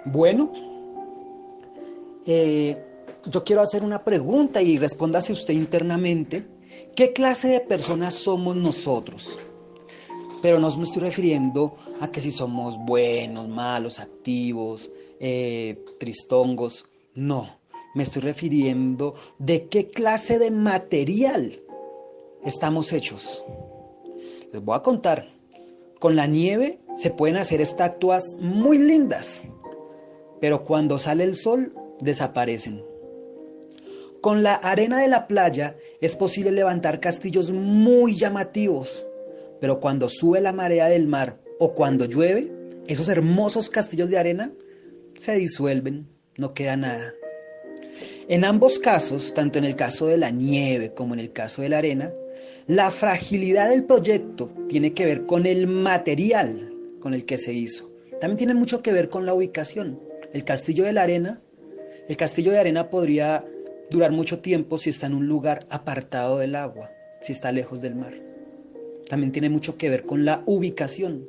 Bueno, yo quiero hacer una pregunta y respóndase usted internamente. ¿Qué clase de personas somos nosotros? Pero no me estoy refiriendo a que si somos buenos, malos, activos, tristongos. No, me estoy refiriendo de qué clase de material estamos hechos. Les voy a contar. Con la nieve se pueden hacer estatuas muy lindas, pero cuando sale el sol desaparecen. Con la arena de la playa es posible levantar castillos muy llamativos, pero cuando sube la marea del mar o cuando llueve, esos hermosos castillos de arena se disuelven, no queda nada. En ambos casos, tanto en el caso de la nieve como en el caso de la arena, la fragilidad del proyecto tiene que ver con el material con el que se hizo. También tiene mucho que ver con la ubicación. El castillo de arena podría durar mucho tiempo si está en un lugar apartado del agua, si está lejos del mar. También tiene mucho que ver con la ubicación.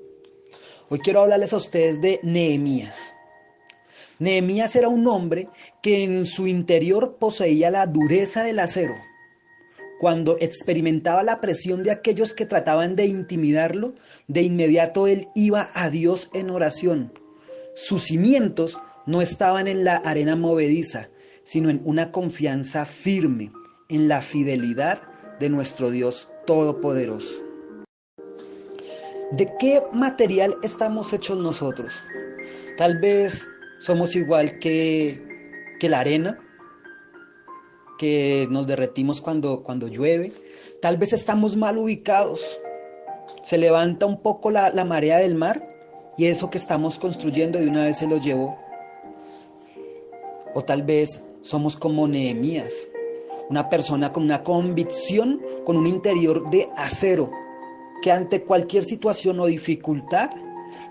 Hoy quiero hablarles a ustedes de Nehemías. Nehemías era un hombre que en su interior poseía la dureza del acero. Cuando experimentaba la presión de aquellos que trataban de intimidarlo, de inmediato él iba a Dios en oración. Sus cimientos no estaban en la arena movediza, sino en una confianza firme, en la fidelidad de nuestro Dios Todopoderoso. ¿De qué material estamos hechos nosotros? Tal vez somos igual que la arena, que nos derretimos cuando llueve. Tal vez estamos mal ubicados. Se levanta un poco la marea del mar y eso que estamos construyendo de una vez se lo llevó. O tal vez somos como Nehemías, una persona con una convicción, con un interior de acero, que ante cualquier situación o dificultad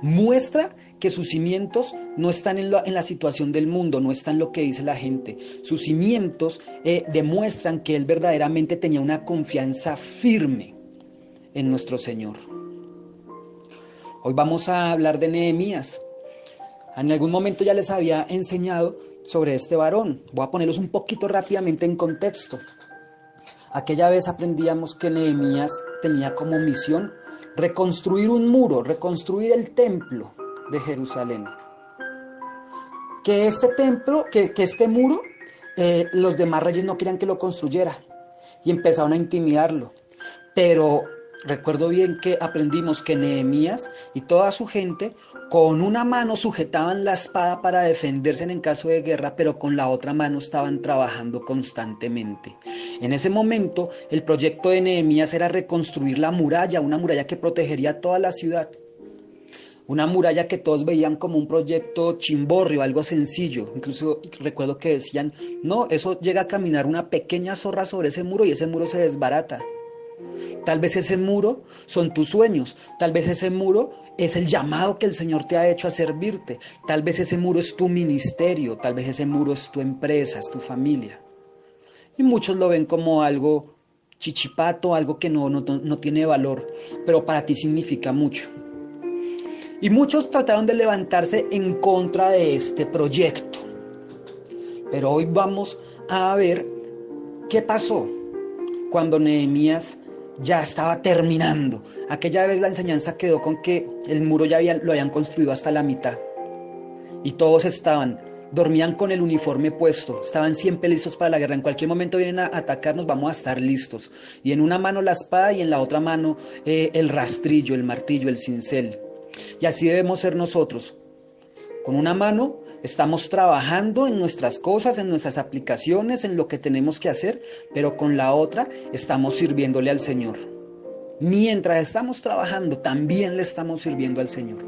muestra que sus cimientos no están en la situación del mundo, no están en lo que dice la gente. Sus cimientos demuestran que él verdaderamente tenía una confianza firme en nuestro Señor. Hoy vamos a hablar de Nehemías. En algún momento ya les había enseñado sobre este varón. Voy a ponerlos un poquito rápidamente en contexto. Aquella vez aprendíamos que Nehemías tenía como misión reconstruir un muro, reconstruir el templo de Jerusalén. Que este muro, los demás reyes no querían que lo construyera y empezaron a intimidarlo. Pero recuerdo bien que aprendimos que Nehemías y toda su gente con una mano sujetaban la espada para defenderse en caso de guerra, pero con la otra mano estaban trabajando constantemente. En ese momento, el proyecto de Nehemías era reconstruir la muralla, una muralla que protegería toda la ciudad. Una muralla que todos veían como un proyecto chimborrio, algo sencillo. Incluso recuerdo que decían, no, eso llega a caminar una pequeña zorra sobre ese muro y ese muro se desbarata. Tal vez ese muro son tus sueños, tal vez ese muro es el llamado que el Señor te ha hecho a servirte, tal vez ese muro es tu ministerio, tal vez ese muro es tu empresa, es tu familia. Y muchos lo ven como algo chichipato, algo que no tiene valor, pero para ti significa mucho. Y muchos trataron de levantarse en contra de este proyecto. Pero hoy vamos a ver qué pasó cuando Nehemías ya estaba terminando. Aquella vez la enseñanza quedó con que el muro lo habían construido hasta la mitad. Y todos dormían con el uniforme puesto, estaban siempre listos para la guerra. En cualquier momento vienen a atacarnos, vamos a estar listos. Y en una mano la espada y en la otra mano el rastrillo, el martillo, el cincel. Y así debemos ser nosotros. Con una mano estamos trabajando en nuestras cosas, en nuestras aplicaciones, en lo que tenemos que hacer, pero con la otra estamos sirviéndole al Señor. Mientras estamos trabajando, también le estamos sirviendo al Señor.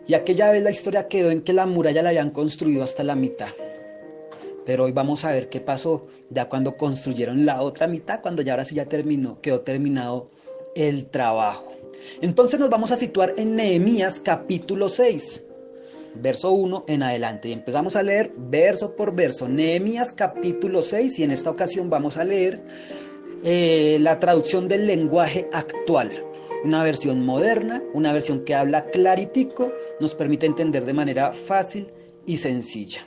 Y aquella vez la historia quedó en que la muralla la habían construido hasta la mitad. Pero hoy vamos a ver qué pasó ya cuando construyeron la otra mitad, cuando ya ahora sí quedó terminado el trabajo. Entonces nos vamos a situar en Nehemías capítulo 6, verso 1 en adelante. Y empezamos a leer verso por verso. Nehemías capítulo 6 y en esta ocasión vamos a leer la traducción del lenguaje actual. una versión moderna, una versión que habla claritico, nos permite entender de manera fácil y sencilla.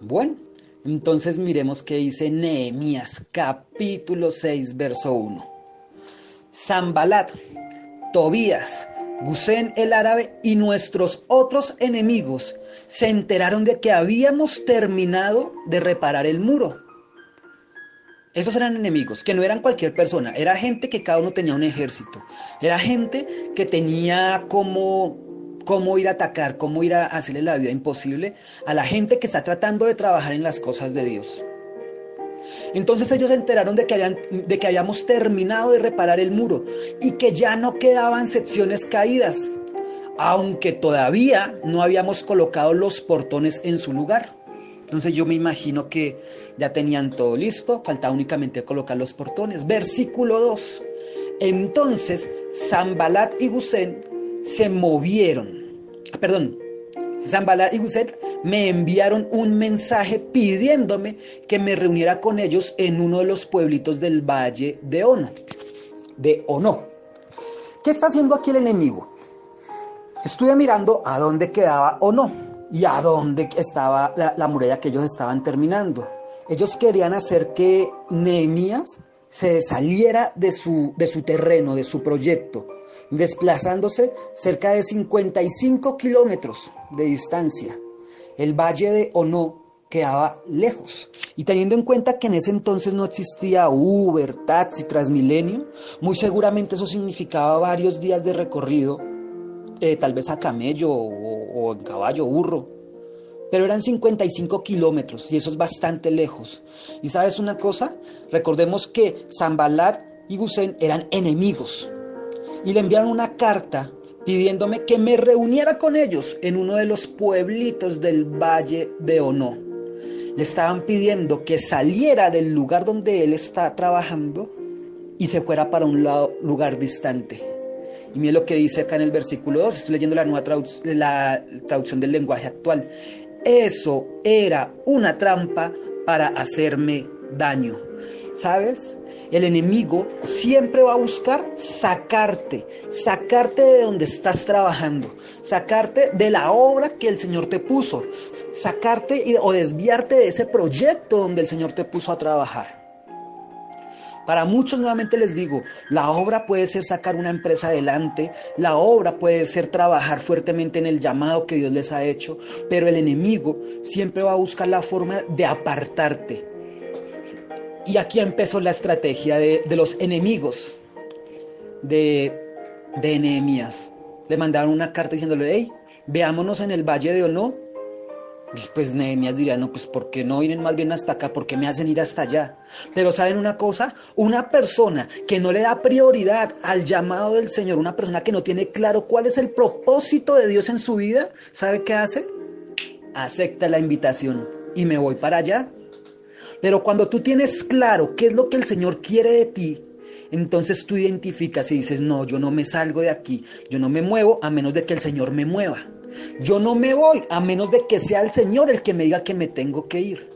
Bueno, entonces miremos qué dice Nehemías, capítulo 6, verso 1. Sanbalat, Tobías, Gesem el árabe y nuestros otros enemigos se enteraron de que habíamos terminado de reparar el muro. Esos eran enemigos, que no eran cualquier persona, era gente que cada uno tenía un ejército, era gente que tenía cómo ir a atacar, cómo ir a hacerle la vida imposible a la gente que está tratando de trabajar en las cosas de Dios. Entonces ellos se enteraron de que habíamos terminado de reparar el muro y que ya no quedaban secciones caídas, aunque todavía no habíamos colocado los portones en su lugar. Entonces yo me imagino que ya tenían todo listo, faltaba únicamente colocar los portones. Versículo 2. Entonces Sanbalat y Gesem se movieron. Sanbalat y Gesem me enviaron un mensaje pidiéndome que me reuniera con ellos en uno de los pueblitos del valle de Ono. ¿Qué está haciendo aquí el enemigo? Estuve mirando a dónde quedaba Ono y a dónde estaba la muralla que ellos estaban terminando. Ellos querían hacer que Nehemías se saliera de su terreno, de su proyecto, desplazándose cerca de 55 kilómetros de distancia. El valle de Ono quedaba lejos. Y teniendo en cuenta que en ese entonces no existía Uber, taxi, Transmilenio, muy seguramente eso significaba varios días de recorrido, tal vez a camello o en caballo, burro. Pero eran 55 kilómetros y eso es bastante lejos. ¿Y sabes una cosa? Recordemos que Sanbalat y Gesem eran enemigos. Y le enviaron una carta pidiéndome que me reuniera con ellos en uno de los pueblitos del valle de Ono. Le estaban pidiendo que saliera del lugar donde él está trabajando y se fuera para un lugar distante. Y mire lo que dice acá en el versículo 2, estoy leyendo la nueva traducción del lenguaje actual. Eso era una trampa para hacerme daño. ¿Sabes? El enemigo siempre va a buscar sacarte de donde estás trabajando, sacarte de la obra que el Señor te puso, sacarte o desviarte de ese proyecto donde el Señor te puso a trabajar. Para muchos, nuevamente les digo, la obra puede ser sacar una empresa adelante, la obra puede ser trabajar fuertemente en el llamado que Dios les ha hecho, pero el enemigo siempre va a buscar la forma de apartarte. Y aquí empezó la estrategia de los enemigos de Nehemías. Le mandaron una carta diciéndole, hey, veámonos en el valle de Ono. Pues Nehemías diría, no, pues ¿por qué no vienen más bien hasta acá? ¿Por qué me hacen ir hasta allá? Pero ¿saben una cosa? Una persona que no le da prioridad al llamado del Señor, una persona que no tiene claro cuál es el propósito de Dios en su vida, ¿sabe qué hace? Acepta la invitación y me voy para allá. Pero cuando tú tienes claro qué es lo que el Señor quiere de ti, entonces tú identificas y dices, no, yo no me salgo de aquí, yo no me muevo a menos de que el Señor me mueva. Yo no me voy a menos de que sea el Señor el que me diga que me tengo que ir.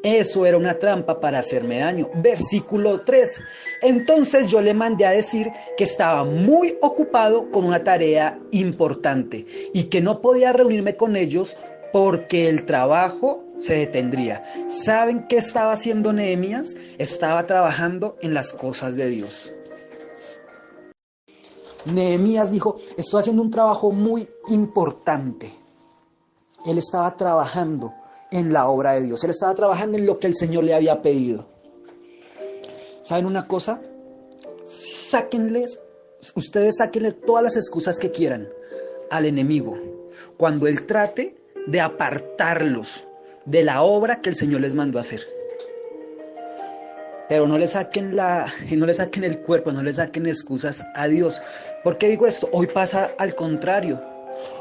Eso era una trampa para hacerme daño. Versículo 3. Entonces yo le mandé a decir que estaba muy ocupado con una tarea importante y que no podía reunirme con ellos porque el trabajo se detendría. ¿Saben qué estaba haciendo Nehemías? Estaba trabajando en las cosas de Dios. Nehemías dijo, estoy haciendo un trabajo muy importante. Él estaba trabajando en la obra de Dios. Él estaba trabajando en lo que el Señor le había pedido. ¿Saben una cosa? Ustedes sáquenle todas las excusas que quieran al enemigo cuando él trate de apartarlos de la obra que el Señor les mandó a hacer. Pero no le saquen el cuerpo, no le saquen excusas a Dios. ¿Por qué digo esto? Hoy pasa al contrario.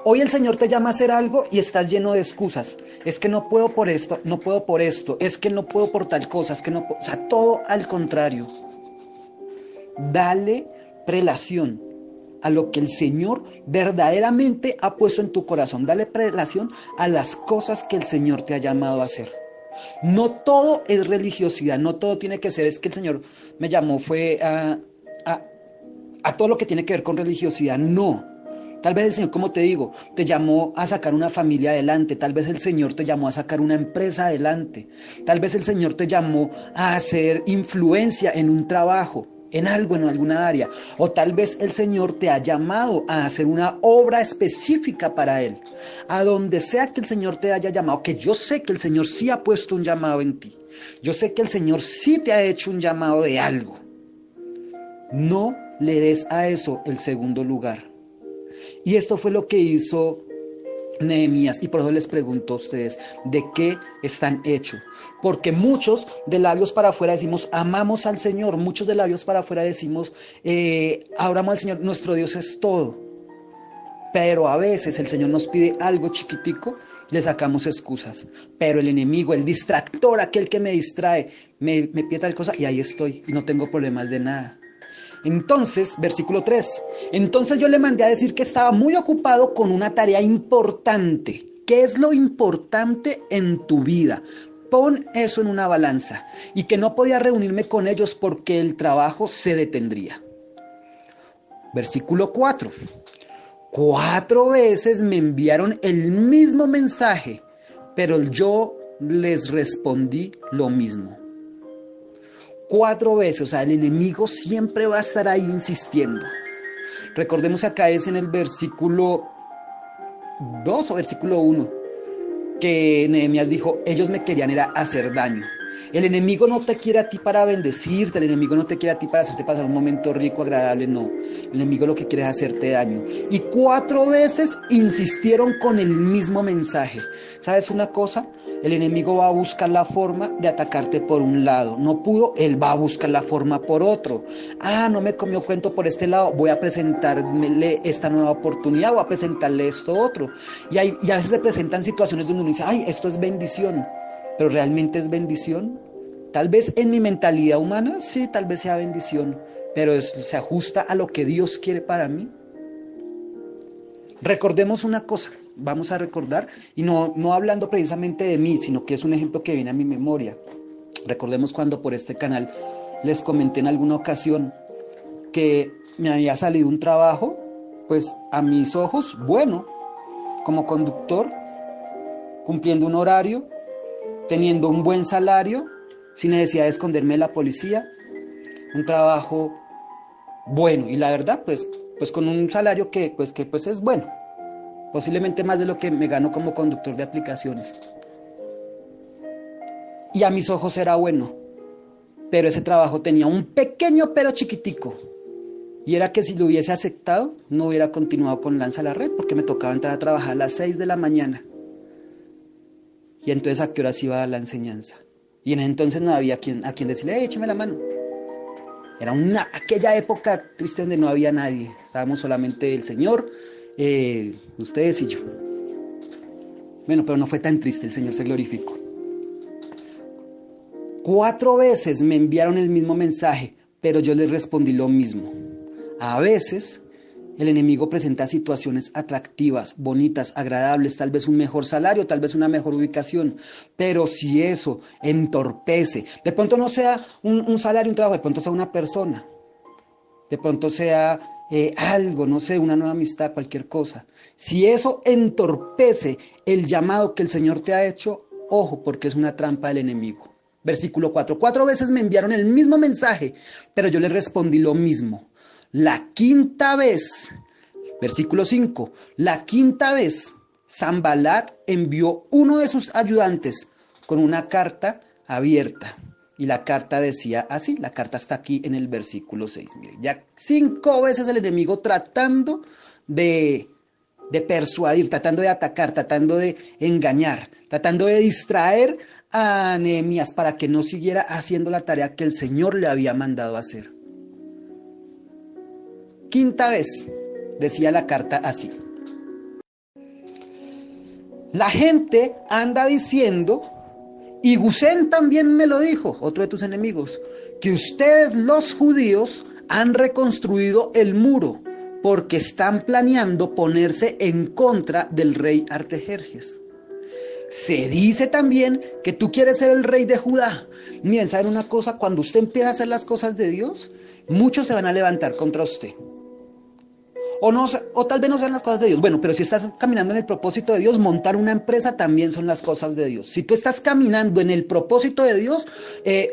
Hoy el Señor te llama a hacer algo y estás lleno de excusas. Es que no puedo por esto, no puedo por esto, es que no puedo por tal cosa, es que no puedo. O sea, todo al contrario. Dale prelación a lo que el Señor verdaderamente ha puesto en tu corazón. Dale prelación a las cosas que el Señor te ha llamado a hacer. No todo es religiosidad, no todo tiene que ser, es que el Señor me llamó, fue a todo lo que tiene que ver con religiosidad, no. Tal vez el Señor, como te digo, te llamó a sacar una familia adelante, tal vez el Señor te llamó a sacar una empresa adelante, tal vez el Señor te llamó a hacer influencia en un trabajo, en algo, en alguna área, o tal vez el Señor te ha llamado a hacer una obra específica para Él. A donde sea que el Señor te haya llamado, que yo sé que el Señor sí ha puesto un llamado en ti, yo sé que el Señor sí te ha hecho un llamado de algo, no le des a eso el segundo lugar. Y esto fue lo que hizo Nehemías, y por eso les pregunto a ustedes, ¿de qué están hechos? Porque muchos de labios para afuera decimos, amamos al Señor, muchos de labios para afuera decimos, adoramos al Señor, nuestro Dios es todo. Pero a veces el Señor nos pide algo chiquitico, le sacamos excusas. Pero el enemigo, el distractor, aquel que me distrae, me pide tal cosa y ahí estoy y no tengo problemas de nada. Entonces, versículo 3, entonces yo le mandé a decir que estaba muy ocupado con una tarea importante. ¿Qué es lo importante en tu vida? Pon eso en una balanza y que no podía reunirme con ellos porque el trabajo se detendría. Versículo 4, 4 veces me enviaron el mismo mensaje, pero yo les respondí lo mismo. 4 veces, o sea, el enemigo siempre va a estar ahí insistiendo. Recordemos acá es en el versículo 2 o versículo 1, que Nehemías dijo, ellos me querían era hacer daño. El enemigo no te quiere a ti para bendecirte, el enemigo no te quiere a ti para hacerte pasar un momento rico, agradable, no. El enemigo lo que quiere es hacerte daño. Y 4 veces insistieron con el mismo mensaje. ¿Sabes una cosa? El enemigo va a buscar la forma de atacarte por un lado. No pudo, él va a buscar la forma por otro. No me comió cuento por este lado, voy a presentarle esta nueva oportunidad, voy a presentarle esto otro. Y a veces se presentan situaciones donde uno dice, esto es bendición. ¿Pero realmente es bendición? Tal vez en mi mentalidad humana, sí, tal vez sea bendición. Pero ¿se ajusta a lo que Dios quiere para mí? Recordemos una cosa, vamos a recordar, y no hablando precisamente de mí, sino que es un ejemplo que viene a mi memoria. Recordemos cuando por este canal les comenté en alguna ocasión que me había salido un trabajo, pues a mis ojos, bueno, como conductor, cumpliendo un horario, teniendo un buen salario, sin necesidad de esconderme de la policía, un trabajo bueno, y la verdad, pues con un salario que es bueno, posiblemente más de lo que me gano como conductor de aplicaciones. Y a mis ojos era bueno, pero ese trabajo tenía un pequeño pero chiquitico, y era que si lo hubiese aceptado, no hubiera continuado con Lanza la Red, porque me tocaba entrar a trabajar a las 6 de la mañana. Y entonces, ¿a qué horas iba a la enseñanza? Y en ese entonces no había a quien decirle, écheme la mano. Era aquella época triste donde no había nadie. Estábamos solamente el Señor, ustedes y yo. Bueno, pero no fue tan triste, el Señor se glorificó. 4 veces me enviaron el mismo mensaje, pero yo les respondí lo mismo. A veces el enemigo presenta situaciones atractivas, bonitas, agradables, tal vez un mejor salario, tal vez una mejor ubicación, pero si eso entorpece, de pronto no sea un salario, un trabajo, de pronto sea una persona, de pronto sea algo, no sé, una nueva amistad, cualquier cosa. Si eso entorpece el llamado que el Señor te ha hecho, ojo, porque es una trampa del enemigo. Versículo 4, 4 veces me enviaron el mismo mensaje, pero yo les respondí lo mismo. La quinta vez, versículo 5, la quinta vez, Sanbalat envió uno de sus ayudantes con una carta abierta. Y la carta decía así, la carta está aquí en el versículo 6. Miren, ya 5 veces el enemigo tratando de persuadir, tratando de atacar, tratando de engañar, tratando de distraer a Nehemías para que no siguiera haciendo la tarea que el Señor le había mandado hacer. Quinta vez, decía la carta así. La gente anda diciendo, y Gusén también me lo dijo, otro de tus enemigos, que ustedes los judíos han reconstruido el muro porque están planeando ponerse en contra del rey Artajerjes. Se dice también que tú quieres ser el rey de Judá. Miren, ¿saben una cosa? Cuando usted empieza a hacer las cosas de Dios, muchos se van a levantar contra usted. O, no, o tal vez no sean las cosas de Dios. Bueno, pero si estás caminando en el propósito de Dios, montar una empresa también son las cosas de Dios. Si tú estás caminando en el propósito de Dios,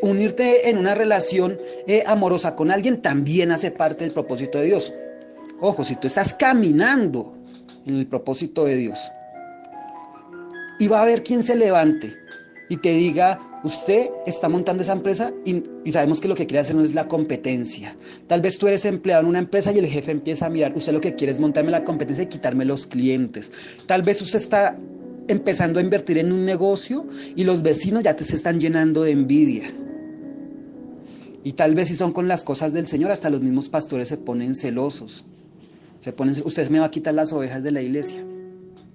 unirte en una relación amorosa con alguien también hace parte del propósito de Dios. Ojo, si tú estás caminando en el propósito de Dios, y va a haber quien se levante y te diga, usted está montando esa empresa y sabemos que lo que quiere hacer no es la competencia. Tal vez tú eres empleado en una empresa y el jefe empieza a mirar, usted lo que quiere es montarme la competencia y quitarme los clientes. Tal vez usted está empezando a invertir en un negocio y los vecinos ya te se están llenando de envidia. Y tal vez si son con las cosas del Señor, hasta los mismos pastores se ponen celosos. Usted me va a quitar las ovejas de la iglesia.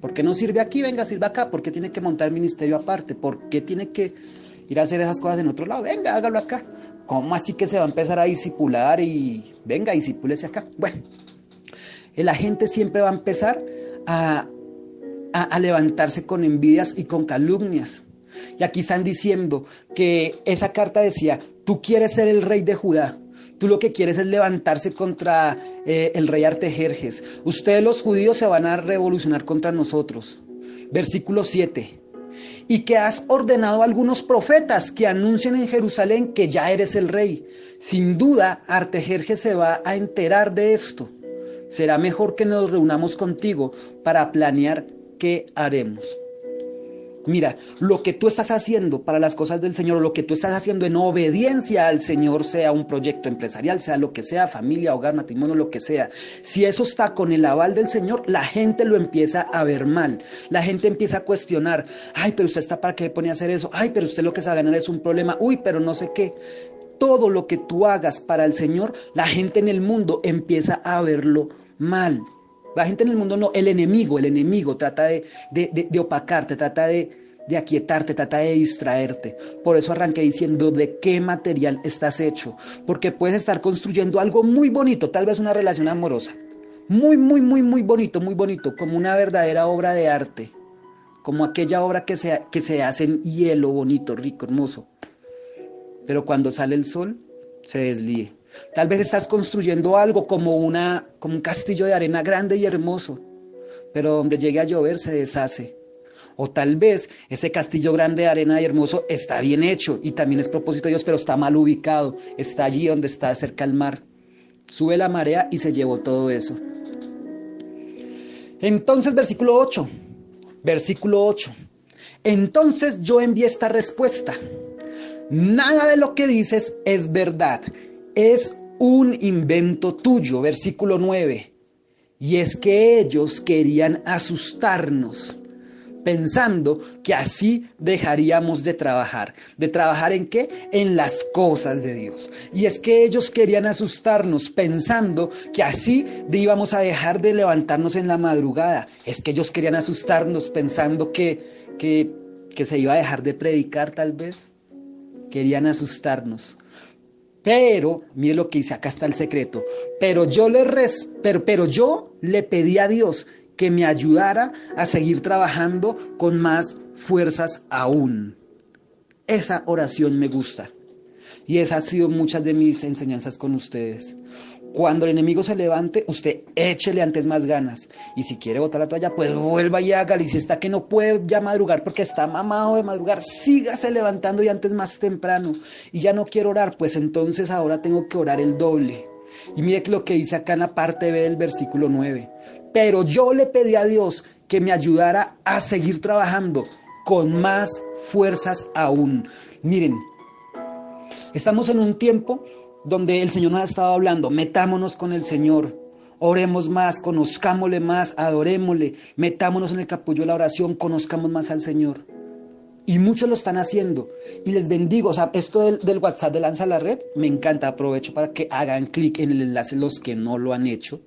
¿Por qué no sirve aquí? Venga, sirva acá. ¿Por qué tiene que montar ministerio aparte? ¿Por qué tiene que ir a hacer esas cosas en otro lado? Venga, hágalo acá. ¿Cómo así que se va a empezar a discipular y venga, discipúlese acá? Bueno, la gente siempre va a empezar a levantarse con envidias y con calumnias. Y aquí están diciendo que esa carta decía, tú quieres ser el rey de Judá. Tú lo que quieres es levantarse contra el rey Artajerjes. Ustedes los judíos se van a revolucionar contra nosotros. Versículo 7. Y que has ordenado a algunos profetas que anuncien en Jerusalén que ya eres el rey. Sin duda, Artajerjes se va a enterar de esto. Será mejor que nos reunamos contigo para planear qué haremos. Mira, lo que tú estás haciendo para las cosas del Señor, lo que tú estás haciendo en obediencia al Señor, sea un proyecto empresarial, sea lo que sea, familia, hogar, matrimonio, lo que sea, si eso está con el aval del Señor, la gente lo empieza a ver mal. La gente empieza a cuestionar, ay, pero usted está para qué pone a hacer eso, ay, pero usted lo que se va a ganar es un problema, uy, pero no sé qué. Todo lo que tú hagas para el Señor, la gente en el mundo empieza a verlo mal. La gente en el mundo no, el enemigo trata de opacarte, trata de aquietarte, trata de distraerte. Por eso arranqué diciendo de qué material estás hecho. Porque puedes estar construyendo algo muy bonito, tal vez una relación amorosa. Muy, muy, muy, muy bonito, como una verdadera obra de arte. Como aquella obra que se hace en hielo, bonito, rico, hermoso. Pero cuando sale el sol, se deslíe. Tal vez estás construyendo algo como un castillo de arena grande y hermoso, pero donde llegue a llover se deshace. O tal vez ese castillo grande de arena y hermoso está bien hecho y también es propósito de Dios, pero está mal ubicado, está allí donde está cerca al mar. Sube la marea y se llevó todo eso. Entonces, versículo 8. Entonces yo envié esta respuesta. Nada de lo que dices es verdad. Es un invento tuyo. Versículo 9. Y es que ellos querían asustarnos, pensando que así dejaríamos de trabajar. ¿De trabajar en qué? En las cosas de Dios. Y es que ellos querían asustarnos, pensando que así íbamos a dejar de levantarnos en la madrugada. Es que ellos querían asustarnos, pensando que se iba a dejar de predicar tal vez. Querían asustarnos. Pero, mire lo que dice, acá está el secreto. Pero yo le pedí a Dios que me ayudara a seguir trabajando con más fuerzas aún. Esa oración me gusta. Y esas han sido muchas de mis enseñanzas con ustedes. Cuando el enemigo se levante, usted échele antes más ganas. Y si quiere botar la toalla, pues vuelva y hágale. Y si está que no puede ya madrugar porque está mamado de madrugar, sígase levantando y antes más temprano. Y ya no quiero orar, pues entonces ahora tengo que orar el doble. Y mire lo que dice acá en la parte B del versículo 9. Pero yo le pedí a Dios que me ayudara a seguir trabajando con más fuerzas aún. Miren, estamos en un tiempo donde el Señor nos ha estado hablando, metámonos con el Señor, oremos más, conozcámosle más, adorémosle, metámonos en el capullo de la oración, conozcamos más al Señor. Y muchos lo están haciendo, y les bendigo. O sea, esto del WhatsApp de Lanza la Red, me encanta, aprovecho para que hagan clic en el enlace los que no lo han hecho.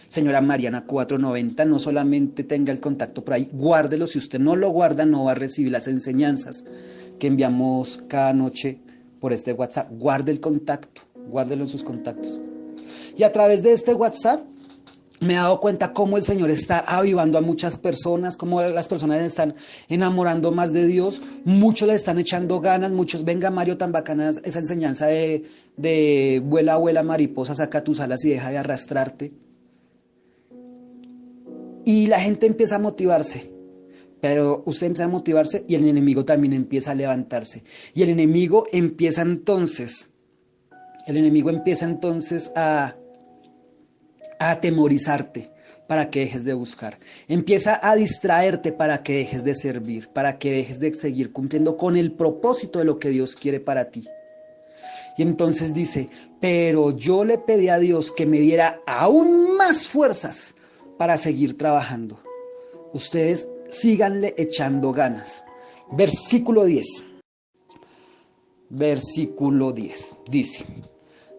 Señora Mariana 490, no solamente tenga el contacto por ahí, guárdelo. Si usted no lo guarda, no va a recibir las enseñanzas que enviamos cada noche por este WhatsApp. Guarde el contacto, guárdelo en sus contactos. Y a través de este WhatsApp, Me he dado cuenta cómo el Señor está avivando a muchas personas, cómo las personas están enamorando más de Dios, muchos le están echando ganas, muchos, venga Mario, tan bacana esa enseñanza de vuela, vuela mariposa, saca tus alas y deja de arrastrarte. Y la gente empieza a motivarse, pero usted empieza a motivarse y el enemigo también empieza a levantarse. Y el enemigo empieza entonces a atemorizarte para que dejes de buscar. Empieza a distraerte para que dejes de servir, para que dejes de seguir cumpliendo con el propósito de lo que Dios quiere para ti. Y entonces dice, pero yo le pedí a Dios que me diera aún más fuerzas para seguir trabajando. Ustedes síganle echando ganas. Versículo 10. Versículo 10. Dice,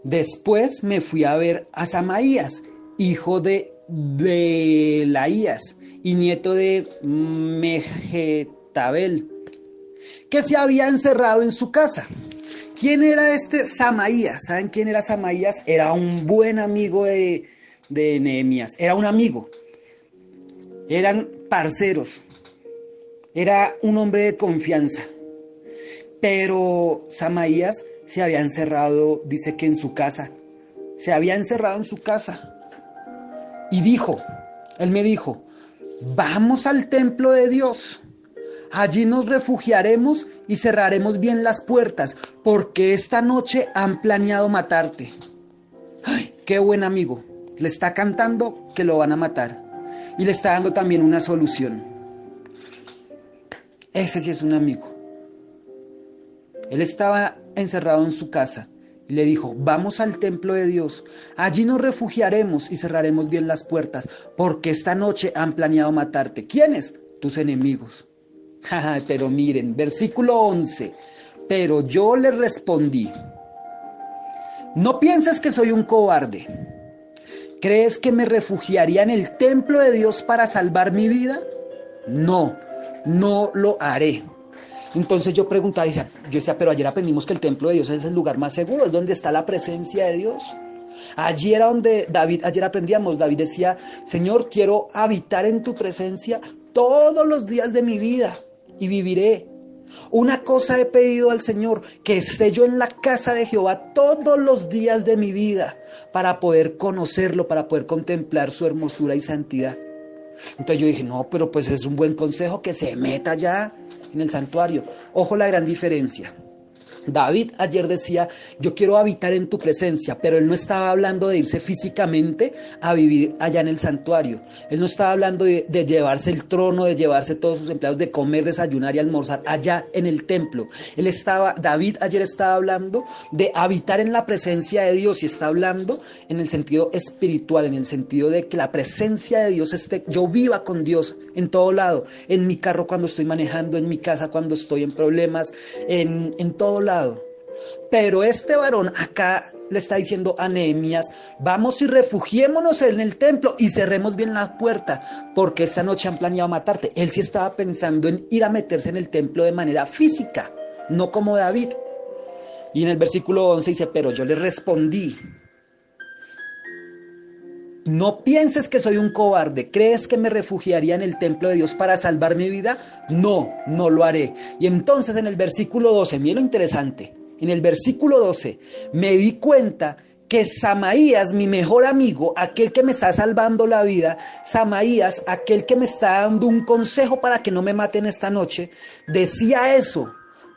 después me fui a ver a Samaías, hijo de Delaías y nieto de Mehetabel, que se había encerrado en su casa. ¿Quién era este Samaías? ¿Saben quién era Samaías? Era un buen amigo de Nehemías. Era un amigo. Eran parceros. Era un hombre de confianza. Pero Samaías se había encerrado, dice que en su casa. Se había encerrado en su casa. Y él me dijo, vamos al templo de Dios. Allí nos refugiaremos y cerraremos bien las puertas, porque esta noche han planeado matarte. ¡Ay, qué buen amigo! Le está cantando que lo van a matar. Y le está dando también una solución. Ese sí es un amigo. Él estaba encerrado en su casa y le dijo, vamos al templo de Dios. Allí nos refugiaremos y cerraremos bien las puertas, porque esta noche han planeado matarte. ¿Quiénes? Tus enemigos. Pero miren, versículo 11. Pero yo le respondí, no pienses que soy un cobarde. ¿Crees que me refugiaría en el templo de Dios para salvar mi vida? No, no lo haré. Entonces yo preguntaba, yo decía, pero ayer aprendimos que el templo de Dios es el lugar más seguro, es donde está la presencia de Dios. Allí era donde ayer aprendíamos, David decía, Señor, quiero habitar en tu presencia todos los días de mi vida y viviré. Una cosa he pedido al Señor, que esté yo en la casa de Jehová todos los días de mi vida, para poder conocerlo, para poder contemplar su hermosura y santidad. Entonces yo dije, no, pero pues es un buen consejo que se meta ya en el santuario. Ojo la gran diferencia. David ayer decía, yo quiero habitar en tu presencia, pero él no estaba hablando de irse físicamente a vivir allá en el santuario. Él no estaba hablando de llevarse el trono, de llevarse todos sus empleados, de comer, desayunar y almorzar allá en el templo. David ayer estaba hablando de habitar en la presencia de Dios, y está hablando en el sentido espiritual, en el sentido de que la presencia de Dios yo viva con Dios en todo lado, en mi carro cuando estoy manejando, en mi casa cuando estoy en problemas, en todo lado. Pero este varón acá le está diciendo a Nehemías, vamos y refugiémonos en el templo y cerremos bien la puerta, porque esta noche han planeado matarte. Él sí estaba pensando en ir a meterse en el templo de manera física, no como David. Y en el versículo 11 dice, pero yo le respondí, no pienses que soy un cobarde. ¿Crees que me refugiaría en el templo de Dios para salvar mi vida? No, no lo haré. Y entonces en el versículo 12, miren lo interesante. En el versículo 12 me di cuenta que Samaías, mi mejor amigo, aquel que me está salvando la vida, Samaías, aquel que me está dando un consejo para que no me maten esta noche, decía eso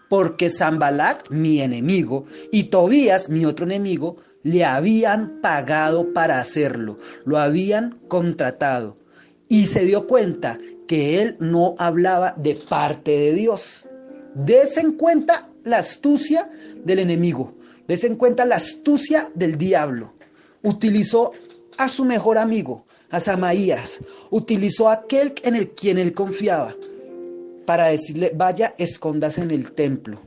porque Sanbalat, mi enemigo, y Tobías, mi otro enemigo, le habían pagado para hacerlo, lo habían contratado, y se dio cuenta que él no hablaba de parte de Dios. Des en cuenta la astucia del enemigo, des en cuenta la astucia del diablo. Utilizó a su mejor amigo, a Samaías, utilizó a aquel en el quien él confiaba, para decirle, vaya, escóndase en el templo,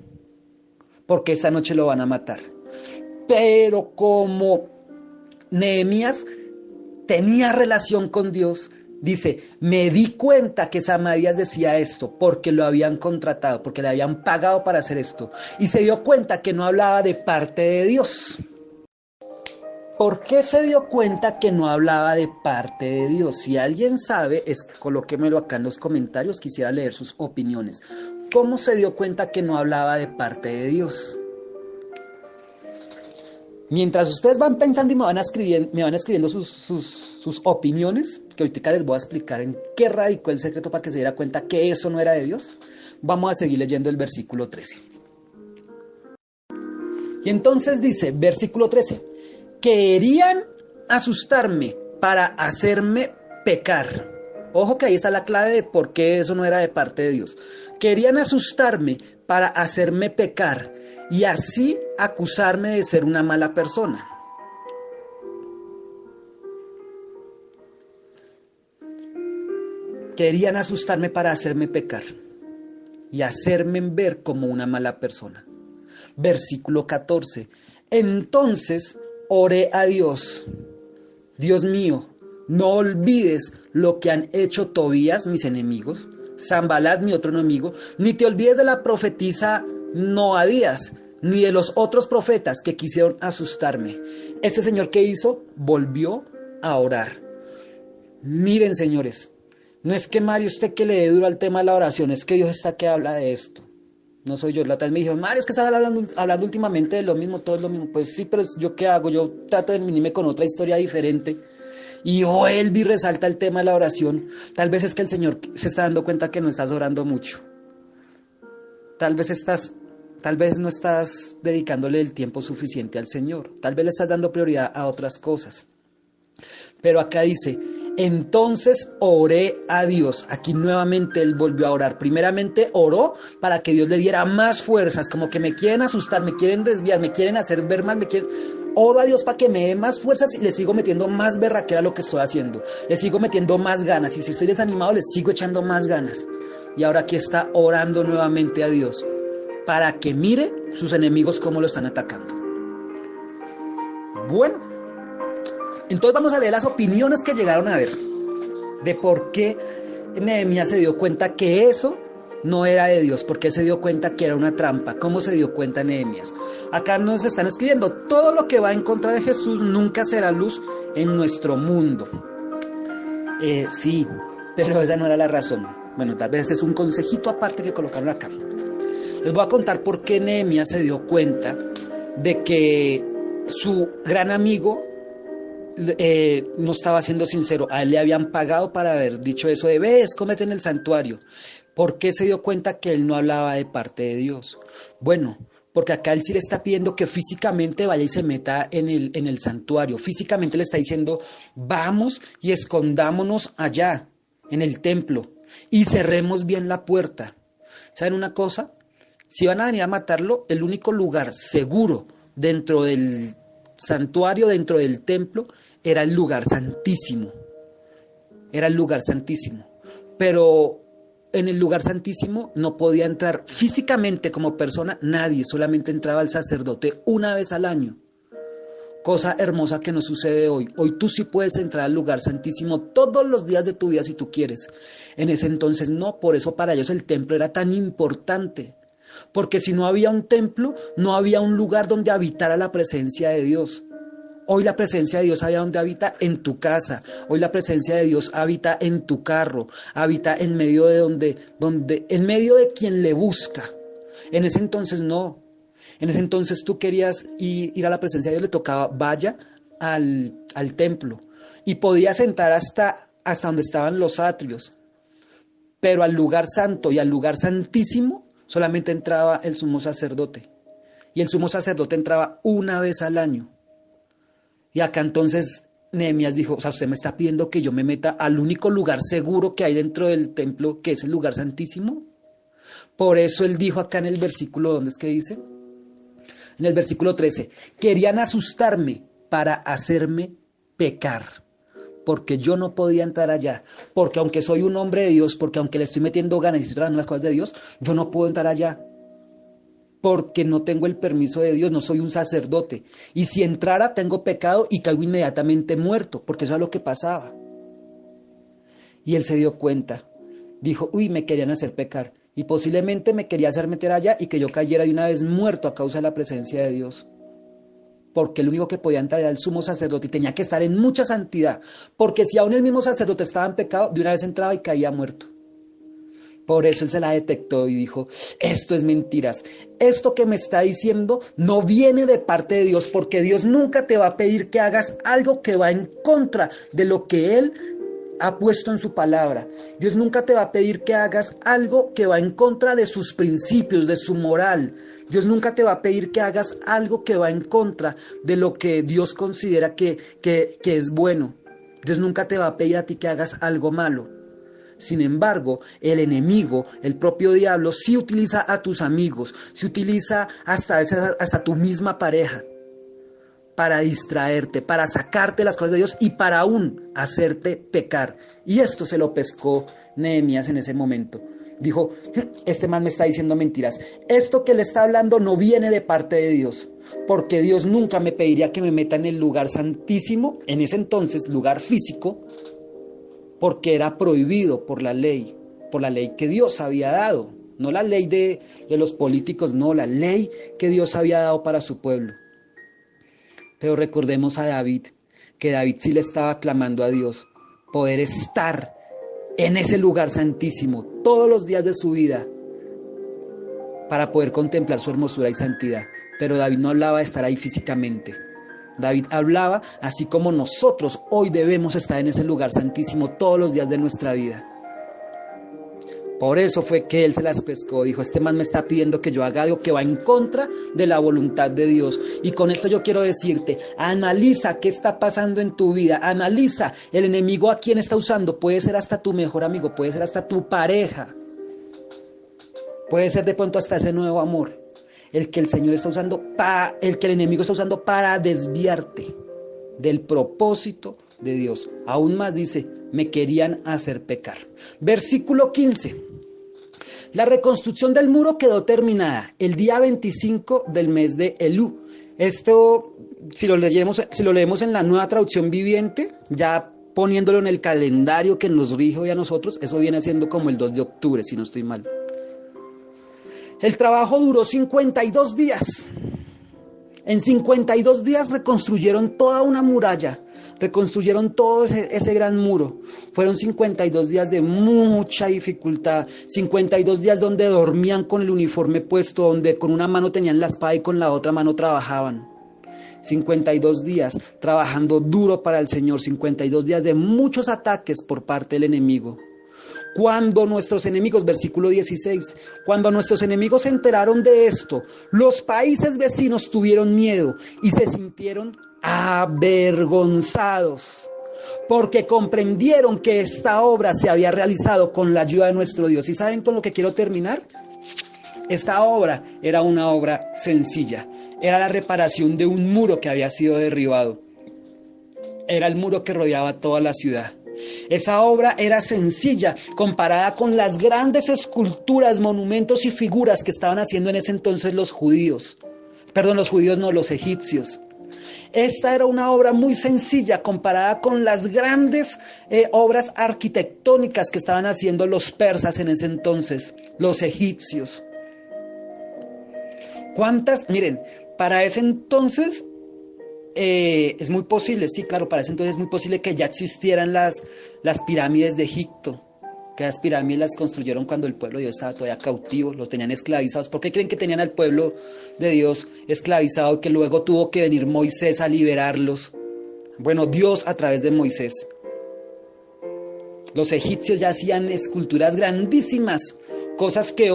porque esa noche lo van a matar. Pero como Nehemías tenía relación con Dios, dice, me di cuenta que Samaías decía esto porque lo habían contratado, porque le habían pagado para hacer esto. Y se dio cuenta que no hablaba de parte de Dios. ¿Por qué se dio cuenta que no hablaba de parte de Dios? Si alguien sabe, colóquemelo acá en los comentarios, quisiera leer sus opiniones. ¿Cómo se dio cuenta que no hablaba de parte de Dios? Mientras ustedes van pensando y me van escribiendo sus opiniones, que ahorita les voy a explicar en qué radicó el secreto para que se diera cuenta que eso no era de Dios, vamos a seguir leyendo el versículo 13. Y entonces dice, versículo 13, querían asustarme para hacerme pecar. Ojo que ahí está la clave de por qué eso no era de parte de Dios. Querían asustarme para hacerme pecar y así acusarme de ser una mala persona. Querían asustarme para hacerme pecar y hacerme ver como una mala persona. Versículo 14. Entonces oré a Dios. Dios mío, no olvides lo que han hecho Tobías, mis enemigos, Sanbalat, mi otro enemigo, ni te olvides de la profetisa Noadías, ni de los otros profetas que quisieron asustarme. Este señor que hizo, volvió a orar. Miren, señores, no es que Mario usted que le dé duro al tema de la oración, es que Dios está que habla de esto. No soy yo. La otra vez me dijo, Mario, es que estás hablando últimamente de lo mismo, todo es lo mismo. Pues sí, pero ¿yo qué hago? Yo trato de venirme con otra historia diferente. Y vuelve y resalta el tema de la oración. Tal vez es que el Señor se está dando cuenta que no estás orando mucho. Tal vez no estás dedicándole el tiempo suficiente al Señor. Tal vez le estás dando prioridad a otras cosas. Pero acá dice, entonces oré a Dios. Aquí nuevamente él volvió a orar. Primeramente oró para que Dios le diera más fuerzas, como que me quieren asustar, me quieren desviar, me quieren hacer ver mal, oro a Dios para que me dé más fuerzas y le sigo metiendo más berraquera a lo que estoy haciendo. Le sigo metiendo más ganas y si estoy desanimado le sigo echando más ganas. Y ahora aquí está orando nuevamente a Dios para que mire sus enemigos cómo lo están atacando. Bueno, entonces vamos a leer las opiniones que llegaron a ver de por qué Nehemías se dio cuenta que eso no era de Dios, por qué se dio cuenta que era una trampa, cómo se dio cuenta Nehemías. Acá nos están escribiendo, todo lo que va en contra de Jesús nunca será luz en nuestro mundo. Sí, pero esa no era la razón. Bueno, tal vez es un consejito aparte que colocaron acá. Les voy a contar por qué Nehemías se dio cuenta de que su gran amigo no estaba siendo sincero. A él le habían pagado para haber dicho eso de ve, escóndete en el santuario. ¿Por qué se dio cuenta que él no hablaba de parte de Dios? Bueno, porque acá él sí le está pidiendo que físicamente vaya y se meta en el santuario. Físicamente le está diciendo, vamos y escondámonos allá, en el templo, y cerremos bien la puerta. ¿Saben una cosa? Si van a venir a matarlo, el único lugar seguro dentro del santuario, dentro del templo, era el lugar santísimo. Era el lugar santísimo. Pero en el lugar santísimo no podía entrar físicamente como persona nadie, solamente entraba el sacerdote una vez al año. Cosa hermosa que no sucede hoy. Hoy tú sí puedes entrar al lugar santísimo todos los días de tu vida si tú quieres. En ese entonces no, por eso para ellos el templo era tan importante. Porque si no había un templo, no había un lugar donde habitara la presencia de Dios. Hoy la presencia de Dios habita donde habita en tu casa. Hoy la presencia de Dios habita en tu carro, habita en medio de en medio de quien le busca. En ese entonces no. En ese entonces tú querías ir a la presencia de Dios, le tocaba vaya al templo y podías entrar hasta donde estaban los atrios. Pero al lugar santo y al lugar santísimo solamente entraba el sumo sacerdote. Y el sumo sacerdote entraba una vez al año. Y acá entonces Nehemías dijo, o sea, usted me está pidiendo que yo me meta al único lugar seguro que hay dentro del templo, que es el lugar santísimo. Por eso él dijo acá en el versículo, ¿dónde es que dice? En el versículo 13, querían asustarme para hacerme pecar, porque yo no podía entrar allá, porque aunque soy un hombre de Dios, porque aunque le estoy metiendo ganas y estoy trabajando las cosas de Dios, yo no puedo entrar allá. Porque no tengo el permiso de Dios, no soy un sacerdote. Y si entrara, tengo pecado y caigo inmediatamente muerto, porque eso es lo que pasaba. Y él se dio cuenta. Dijo, uy, me querían hacer pecar. Y posiblemente me quería hacer meter allá y que yo cayera de una vez muerto a causa de la presencia de Dios. porque el único que podía entrar era el sumo sacerdote y tenía que estar en mucha santidad, porque si aún el mismo sacerdote estaba en pecado, de una vez entraba y caía muerto. Por eso él se la detectó y dijo, esto es mentiras, esto que me está diciendo no viene de parte de Dios, porque Dios nunca te va a pedir que hagas algo que va en contra de lo que Él ha puesto en su palabra. Dios nunca te va a pedir que hagas algo que va en contra de sus principios, de su moral. Dios nunca te va a pedir que hagas algo que va en contra de lo que Dios considera que es bueno. Dios nunca te va a pedir a ti que hagas algo malo. Sin embargo, el enemigo, el propio diablo, sí utiliza a tus amigos, sí utiliza hasta tu misma pareja para distraerte, para sacarte las cosas de Dios y para aún hacerte pecar. Y esto se lo pescó Nehemías en ese momento. Dijo, este man me está diciendo mentiras. Esto que le está hablando no viene de parte de Dios, porque Dios nunca me pediría que me meta en el lugar santísimo, en ese entonces lugar físico, porque era prohibido por la ley que Dios había dado. No la ley de los políticos, no, la ley que Dios había dado para su pueblo. Pero recordemos a David, que David sí le estaba clamando a Dios poder estar en ese lugar santísimo todos los días de su vida para poder contemplar su hermosura y santidad. Pero David no hablaba de estar ahí físicamente. David hablaba así como nosotros hoy debemos estar en ese lugar santísimo todos los días de nuestra vida. Por eso fue que él se las pescó, dijo, este man me está pidiendo que yo haga algo que va en contra de la voluntad de Dios. Y con esto yo quiero decirte, analiza qué está pasando en tu vida, analiza el enemigo a quién está usando, puede ser hasta tu mejor amigo, puede ser hasta tu pareja, puede ser de pronto hasta ese nuevo amor, el que el Señor está usando, el que el enemigo está usando para desviarte del propósito de Dios. Aún más dice, me querían hacer pecar. Versículo 15. La reconstrucción del muro quedó terminada el día 25 del mes de Elú. Esto, si lo leemos en la Nueva Traducción Viviente, ya poniéndolo en el calendario que nos rige hoy a nosotros, eso viene siendo como el 2 de octubre, si no estoy mal. El trabajo duró 52 días. En 52 días reconstruyeron toda una muralla, reconstruyeron todo ese gran muro. Fueron 52 días de mucha dificultad, 52 días donde dormían con el uniforme puesto, donde con una mano tenían la espada y con la otra mano trabajaban. 52 días trabajando duro para el Señor, 52 días de muchos ataques por parte del enemigo. Cuando nuestros enemigos, versículo 16, cuando nuestros enemigos se enteraron de esto, los países vecinos tuvieron miedo y se sintieron avergonzados, porque comprendieron que esta obra se había realizado con la ayuda de nuestro Dios. ¿Y saben con lo que quiero terminar? Esta obra era una obra sencilla, era la reparación de un muro que había sido derribado. Era el muro que rodeaba toda la ciudad. Esa obra era sencilla comparada con las grandes esculturas, monumentos y figuras que estaban haciendo en ese entonces los judíos. Perdón, los judíos no, los egipcios. Esta era una obra muy sencilla comparada con las grandes obras arquitectónicas que estaban haciendo los persas en ese entonces, los egipcios. Miren, para ese entonces es muy posible, sí, claro, para ese entonces es muy posible que ya existieran las pirámides de Egipto, que las pirámides las construyeron cuando el pueblo de Dios estaba todavía cautivo, los tenían esclavizados. ¿Por qué creen que tenían al pueblo de Dios esclavizado y que luego tuvo que venir Moisés a liberarlos? Bueno, Dios a través de Moisés. Los egipcios ya hacían esculturas grandísimas, cosas que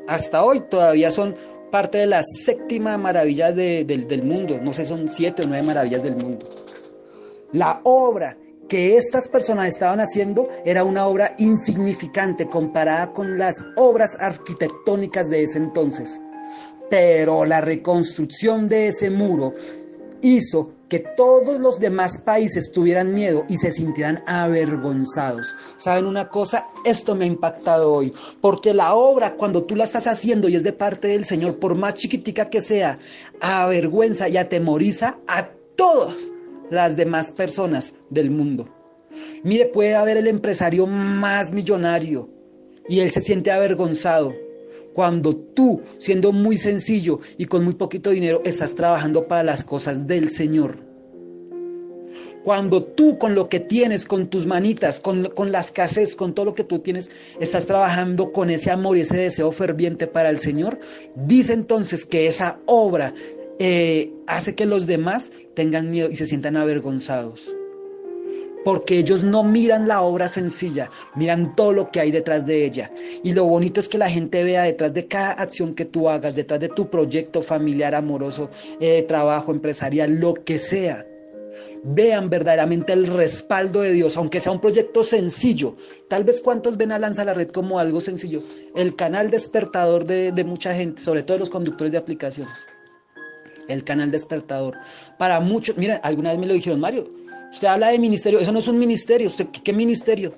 hasta hoy todavía son parte de las 7 maravillas del mundo. No sé, son 7 o 9 maravillas del mundo. La obra que estas personas estaban haciendo era una obra insignificante comparada con las obras arquitectónicas de ese entonces. Pero la reconstrucción de ese muro hizo que todos los demás países tuvieran miedo y se sintieran avergonzados. ¿Saben una cosa? Esto me ha impactado hoy, porque la obra, cuando tú la estás haciendo y es de parte del Señor, por más chiquitica que sea, avergüenza y atemoriza a todas las demás personas del mundo. Mire, puede haber el empresario más millonario y él se siente avergonzado Cuando tú, siendo muy sencillo y con muy poquito dinero, estás trabajando para las cosas del Señor. Cuando tú con lo que tienes, con tus manitas, con la escasez, con todo lo que tú tienes, estás trabajando con ese amor y ese deseo ferviente para el Señor, dice entonces que esa obra hace que los demás tengan miedo y se sientan avergonzados. Porque ellos no miran la obra sencilla, miran todo lo que hay detrás de ella. Y lo bonito es que la gente vea detrás de cada acción que tú hagas, detrás de tu proyecto familiar, amoroso, trabajo, empresarial, lo que sea. Vean verdaderamente el respaldo de Dios, aunque sea un proyecto sencillo. Tal vez cuántos ven a Lanza la Red como algo sencillo. El canal despertador de mucha gente, sobre todo los conductores de aplicaciones. El canal despertador. Para muchos, mira, alguna vez me lo dijeron, Mario, usted habla de ministerio, eso no es un ministerio. ¿Usted qué ministerio?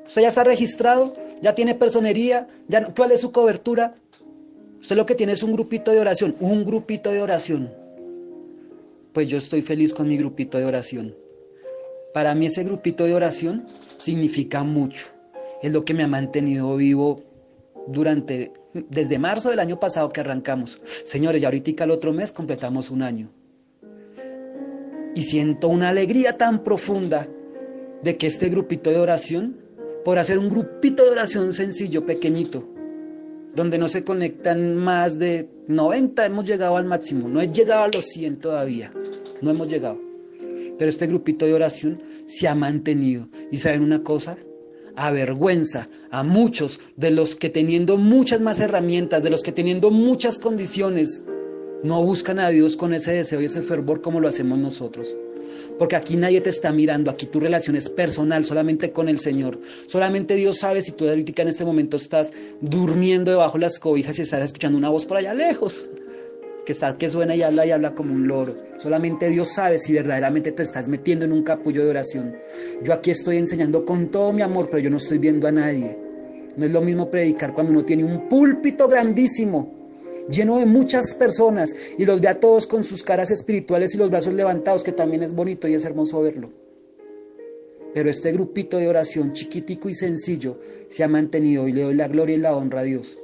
Usted ya está registrado, ya tiene personería, ¿cuál es su cobertura? Usted lo que tiene es un grupito de oración, Pues yo estoy feliz con mi grupito de oración. Para mí ese grupito de oración significa mucho. Es lo que me ha mantenido vivo desde marzo del año pasado que arrancamos. Señores, ya ahorita el otro mes completamos un año. Y siento una alegría tan profunda de que este grupito de oración, por hacer un grupito de oración sencillo, pequeñito, donde no se conectan más de 90, hemos llegado al máximo, no he llegado a los 100 todavía, no hemos llegado. Pero este grupito de oración se ha mantenido. ¿Y saben una cosa? Avergüenza a muchos de los que teniendo muchas más herramientas, de los que teniendo muchas condiciones, no buscan a Dios con ese deseo y ese fervor como lo hacemos nosotros. Porque aquí nadie te está mirando, aquí tu relación es personal, solamente con el Señor. Solamente Dios sabe si tú ahorita en este momento estás durmiendo debajo de las cobijas y estás escuchando una voz por allá lejos, que suena y habla como un loro. Solamente Dios sabe si verdaderamente te estás metiendo en un capullo de oración. Yo aquí estoy enseñando con todo mi amor, pero yo no estoy viendo a nadie. No es lo mismo predicar cuando uno tiene un púlpito grandísimo, lleno de muchas personas, y los ve a todos con sus caras espirituales y los brazos levantados, que también es bonito y es hermoso verlo. Pero este grupito de oración chiquitico y sencillo se ha mantenido, y le doy la gloria y la honra a Dios.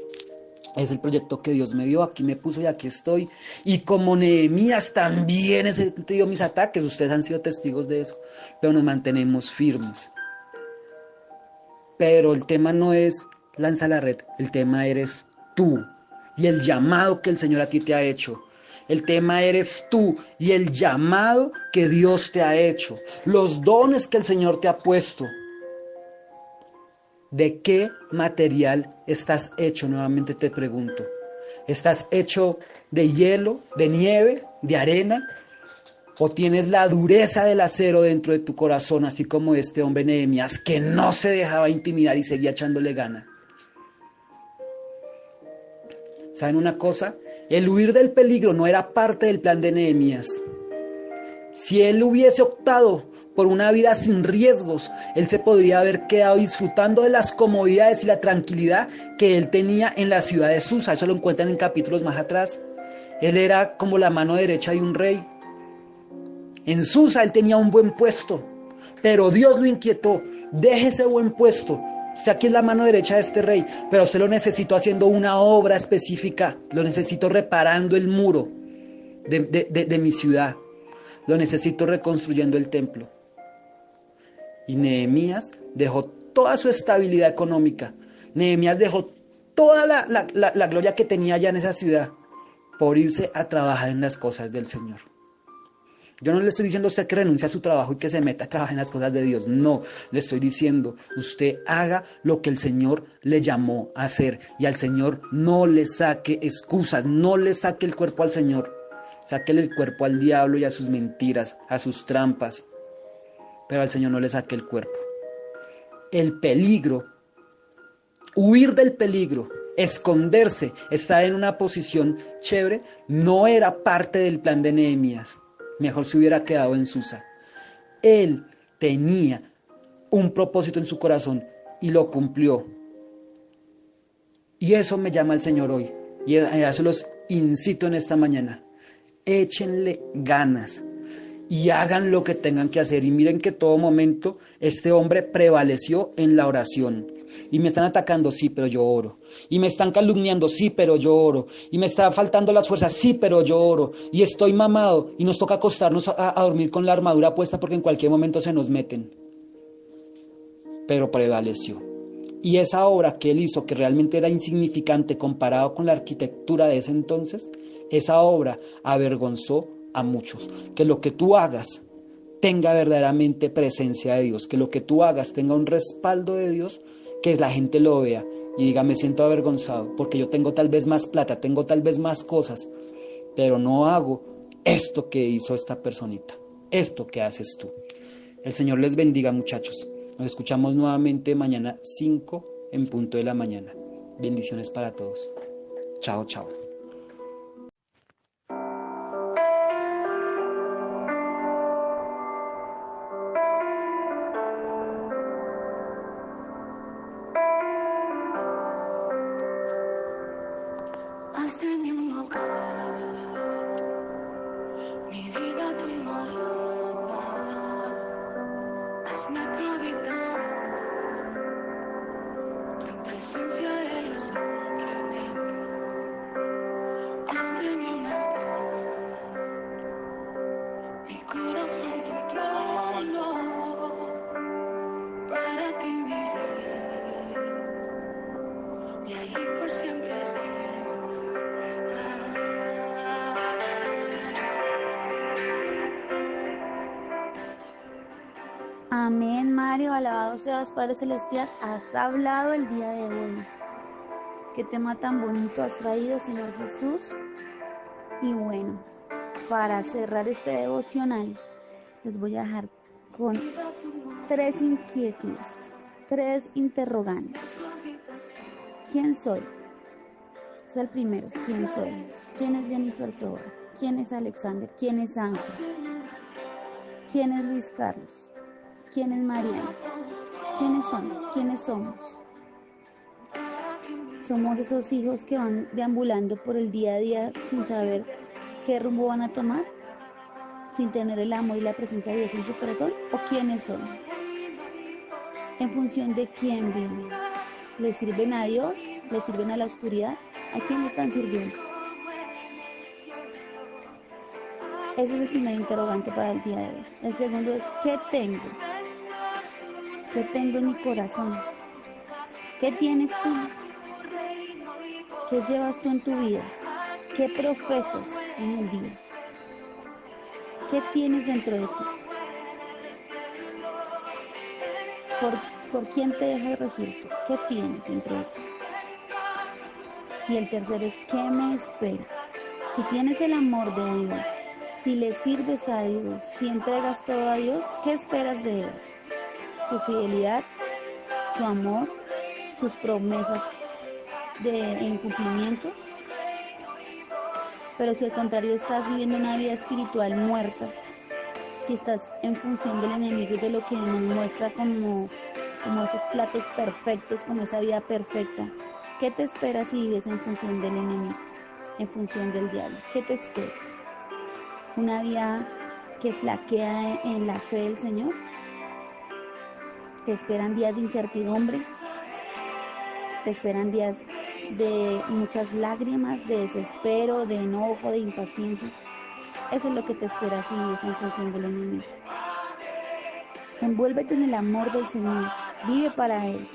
Es el proyecto que Dios me dio, aquí me puso y aquí estoy. Y como Nehemías también he sentido mis ataques, ustedes han sido testigos de eso, pero nos mantenemos firmes. Pero el tema no es Lanza la Red, el tema eres tú y el llamado que el Señor a ti te ha hecho. El tema eres tú y el llamado que Dios te ha hecho. Los dones que el Señor te ha puesto. ¿De qué material estás hecho? Nuevamente te pregunto. ¿Estás hecho de hielo, de nieve, de arena? ¿O tienes la dureza del acero dentro de tu corazón, así como este hombre Nehemías, que no se dejaba intimidar y seguía echándole gana? ¿Saben una cosa? El huir del peligro no era parte del plan de Nehemías. Si él hubiese optado por una vida sin riesgos, él se podría haber quedado disfrutando de las comodidades y la tranquilidad que él tenía en la ciudad de Susa. Eso lo encuentran en capítulos más atrás. Él era como la mano derecha de un rey. En Susa él tenía un buen puesto, pero Dios lo inquietó. Deje ese buen puesto. Usted aquí es la mano derecha de este rey, pero usted lo necesito haciendo una obra específica. Lo necesito reparando el muro de mi ciudad. Lo necesito reconstruyendo el templo. Y Nehemías dejó toda su estabilidad económica. Nehemías dejó toda la gloria que tenía allá en esa ciudad por irse a trabajar en las cosas del Señor. Yo no le estoy diciendo a usted que renuncie a su trabajo y que se meta a trabajar en las cosas de Dios. No, le estoy diciendo, usted haga lo que el Señor le llamó a hacer. Y al Señor no le saque excusas, no le saque el cuerpo al Señor. Sáquele el cuerpo al diablo y a sus mentiras, a sus trampas. Pero al Señor no le saque el cuerpo. El peligro, huir del peligro, esconderse, estar en una posición chévere, no era parte del plan de Nehemías. Mejor se hubiera quedado en Susa. Él tenía un propósito en su corazón y lo cumplió. Y eso me llama el Señor hoy. Y a eso los incito en esta mañana. Échenle ganas. y hagan lo que tengan que hacer. Y miren que todo momento este hombre prevaleció en la oración. Y me están atacando, sí, pero yo oro. Y me están calumniando, sí, pero yo oro. Y me está faltando las fuerzas, sí, pero yo oro. Y estoy mamado y nos toca acostarnos a dormir con la armadura puesta porque en cualquier momento se nos meten. Pero prevaleció. Y esa obra que él hizo, que realmente era insignificante comparado con la arquitectura de ese entonces, esa obra avergonzó a muchos. Que lo que tú hagas tenga verdaderamente presencia de Dios, que lo que tú hagas tenga un respaldo de Dios, que la gente lo vea y diga, me siento avergonzado, porque yo tengo tal vez más plata, tengo tal vez más cosas, pero no hago esto que hizo esta personita, esto que haces tú. El Señor les bendiga, muchachos. Nos escuchamos nuevamente mañana 5 en punto de la mañana. Bendiciones para todos. Chao, chao. Haz de mí un hogar, mi vida tu morada. Hazme tu habitación, tu presencia es lo que anhelo. Haz de mí un altar, mi corazón tu trono. Para ti viviré, y allí por siempre Amén, Mario, alabado seas, Padre Celestial, has hablado el día de hoy. Qué tema tan bonito has traído, Señor Jesús. Y bueno, para cerrar este devocional, les voy a dejar con 3 inquietudes, 3 interrogantes. ¿Quién soy? Es el primero, ¿quién soy? ¿Quién es Jennifer Tovar? ¿Quién es Alexander? ¿Quién es Ángel? ¿Quién es Luis Carlos? ¿Quién es Mariana? ¿Quiénes son? ¿Quiénes somos? Somos esos hijos que van deambulando por el día a día sin saber qué rumbo van a tomar, sin tener el amor y la presencia de Dios en su corazón. ¿O quiénes son? ¿En función de quién viven? ¿Le sirven a Dios? ¿Le sirven a la oscuridad? ¿A quién le están sirviendo? Ese es el primer interrogante para el día de hoy. El segundo es, ¿qué tengo? ¿Qué tengo en mi corazón? ¿Qué tienes tú? ¿Qué llevas tú en tu vida? ¿Qué profesas en el día? ¿Qué tienes dentro de ti? ¿Por quién te dejas regir tú? ¿Qué tienes dentro de ti? Y el tercero es, ¿qué me espera? Si tienes el amor de Dios, si le sirves a Dios, si entregas todo a Dios, ¿qué esperas de Él? Su fidelidad, su amor, sus promesas en cumplimiento. Pero si al contrario estás viviendo una vida espiritual muerta, si estás en función del enemigo y de lo que nos muestra como esos platos perfectos, como esa vida perfecta, ¿qué te espera si vives en función del enemigo, en función del diablo? ¿Qué te espera? ¿Una vida que flaquea en la fe del Señor? ¿Te esperan días de incertidumbre? ¿Te esperan días de muchas lágrimas, de desespero, de enojo, de impaciencia? Eso es lo que te espera si vives en función del enemigo. Envuélvete en el amor del Señor, vive para Él.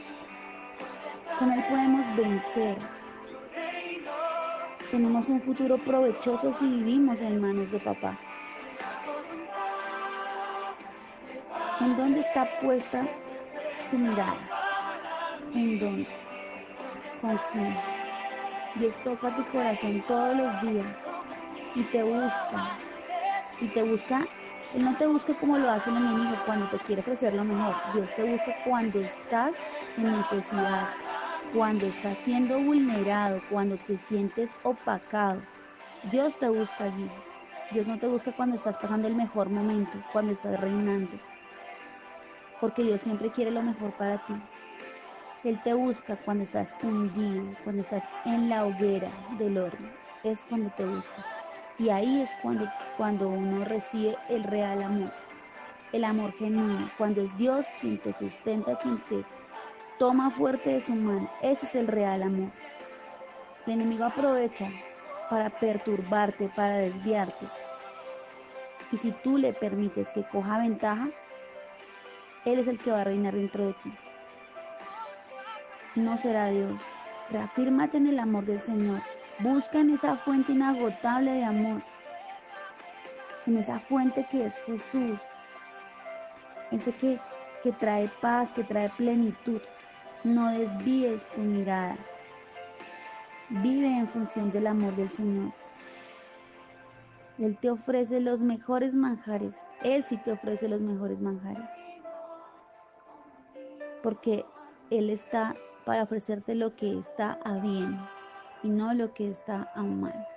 Con Él podemos vencer. Tenemos un futuro provechoso si vivimos en manos de papá. ¿En dónde está puesta tu mirada? ¿En dónde? ¿Con quién? Dios toca tu corazón todos los días y te busca. Y te busca, Él no te busca como lo hace el enemigo cuando te quiere ofrecer lo mejor. Dios te busca cuando estás en necesidad, cuando estás siendo vulnerado, cuando te sientes opacado. Dios te busca allí. Dios no te busca cuando estás pasando el mejor momento, cuando estás reinando. Porque Dios siempre quiere lo mejor para ti. Él te busca cuando estás hundido, cuando estás en la hoguera del horno. Es cuando te busca. Y ahí es cuando uno recibe el real amor, el amor genuino, cuando es Dios quien te sustenta, quien te toma fuerte de su mano. Ese es el real amor. El enemigo aprovecha para perturbarte, para desviarte. Y si tú le permites que coja ventaja, Él es el que va a reinar dentro de ti. No será Dios. Reafírmate en el amor del Señor. Busca en esa fuente inagotable de amor, en esa fuente que es Jesús, ese que trae paz, que trae plenitud. No desvíes tu mirada. Vive en función del amor del Señor. Él te ofrece los mejores manjares. Él sí te ofrece los mejores manjares. Porque Él está para ofrecerte lo que está a bien y no lo que está a mal.